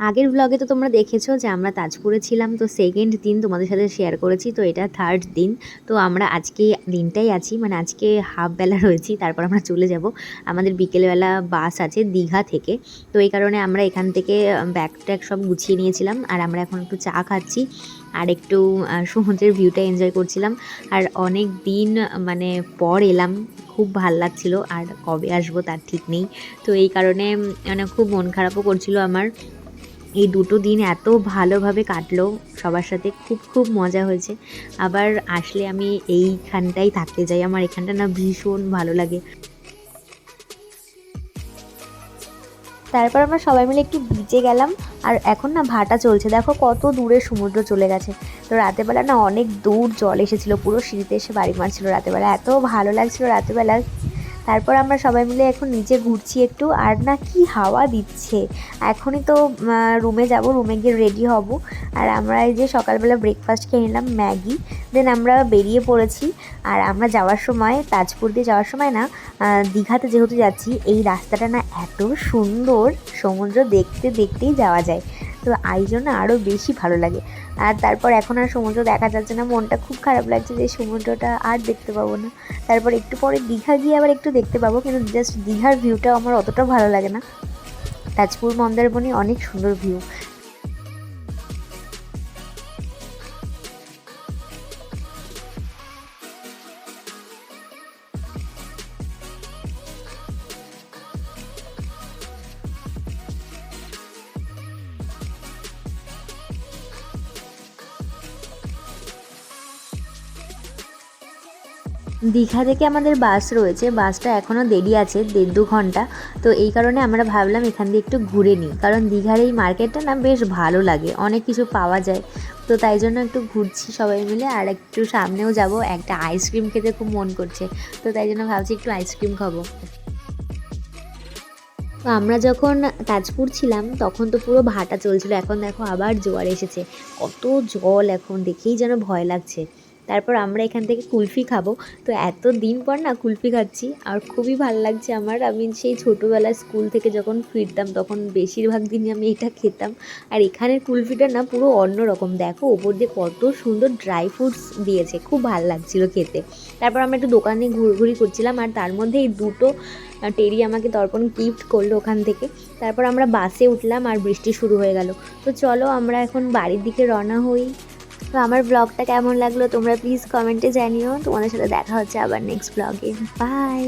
আগের ব্লগে তো তোমরা দেখেছো যে আমরা তাজপুরে ছিলাম, তো সেকেন্ড দিন তোমাদের সাথে শেয়ার করেছি, তো এটা থার্ড দিন। তো আমরা আজকে দিনটাই আছি, মানে আজকে হাফ বেলা রয়েছি, তারপর আমরা চলে যাব। আমাদের বিকেলবেলা বাস আছে দীঘা থেকে, তো এই কারণে আমরা এখান থেকে ব্যাগ ট্যাগ সব গুছিয়ে নিয়েছিলাম। আর আমরা এখন একটু চা খাচ্ছি আর একটু সমুদ্রের ভিউটা এনজয় করছিলাম। আর অনেক দিন মানে পর এলাম, খুব ভাল লাগছিল, আর কবে আসবো তার ঠিক নেই। তো এই কারণে মানে খুব মন খারাপও করছিল আমার। এই দুটো দিন এত ভালোভাবে কাটলো সবার সাথে, খুব খুব মজা হয়েছে। আবার আসলে আমি এইখানটাই থাকতে চাই, আমার এখানটা না ভীষণ ভালো লাগে। তারপর আমরা সবাই মিলে একটু বিচে গেলাম। আর এখন না ভাটা চলছে, দেখো কত দূরে সমুদ্র চলে গেছে। তো রাতেরবেলা না অনেক দূর জল এসেছিলো, পুরো সিঁড়িতে এসে বাড়ি মারছিল রাতেরবেলা, এত ভালো লাগছিল রাতেরবেলা। তারপর আমরা সবাই মিলে এখন নিচে ঘুরছি একটু, আর না কি হাওয়া দিচ্ছে। এখনই তো রুমে যাব, রুমে গিয়ে রেডি হব। আর আমরা এই যে সকালবেলা ব্রেকফাস্ট খেয়ে নিলাম ম্যাগি, দেন আমরা বেরিয়ে পড়েছি। আর আমরা যাওয়ার সময়, তাজপুর দিয়ে যাওয়ার সময় না দীঘাতে যেহেতু যাচ্ছি, এই রাস্তাটা না এত সুন্দর, সমুদ্র দেখতে দেখতেই যাওয়া যায়, তো এই জন্য আরও বেশি ভালো লাগে। আর তারপর এখন আর সমুদ্র দেখা যাচ্ছে না, মনটা খুব খারাপ লাগছে যে সমুদ্রটা আর দেখতে পাবো না। তারপর একটু পরে দীঘা গিয়ে আবার একটু দেখতে পাবো, কিন্তু জাস্ট দীঘার ভিউটা আমার অতটা ভালো লাগে না। তাজপুর মন্দারমণি অনেক সুন্দর ভিউ। দীঘা থেকে আমাদের বাস রয়েছে, বাসটা এখনও দেরি আছে 1.5-2 ঘন্টা। তো এই কারণে আমরা ভাবলাম এখান দিয়ে একটু ঘুরে নিই, কারণ দীঘার এই মার্কেটটা না বেশ ভালো লাগে, অনেক কিছু পাওয়া যায়। তো তাই জন্য একটু ঘুরছি সবাই মিলে। আর একটু সামনেও যাব, একটা আইসক্রিম খেতে খুব মন করছে, তো তাই জন্য ভাবছি একটু আইসক্রিম খাবো। তো আমরা যখন তাজপুর ছিলাম তখন তো পুরো ভাটা চলছিল, এখন দেখো আবার জোয়ার এসেছে, কত জল, এখন দেখেই যেন ভয় লাগছে। তারপর আমরা এখান থেকে কুলফি খাবো। তো এত দিন পর না কুলফি খাচ্ছি, আর খুবই ভালো লাগছে আমার। আমি সেই ছোটোবেলায় স্কুল থেকে যখন ফিরতাম তখন বেশিরভাগ দিনই আমি এটা খেতাম। আর এখানের কুলফিটা না পুরো অন্য রকম, দেখো ওপর দিয়ে কত সুন্দর ড্রাই ফ্রুটস দিয়েছে, খুব ভালো লাগছিল খেতে। তারপর আমরা একটু দোকানে ঘুরঘুরি করছিলাম, আর তার মধ্যে এই দুটো টেরি আমাকে তর্পণ গিফট করলো ওখান থেকে। তারপর আমরা বাসে উঠলাম আর বৃষ্টি শুরু হয়ে গেল। তো চলো আমরা এখন বাড়ির দিকে রওনা হই। তো আমার ব্লগটা কেমন লাগলো তোমরা প্লিজ কমেন্টে জানিও। তোমাদের সাথে দেখা হচ্ছে আবার নেক্সট ব্লগে। বাই।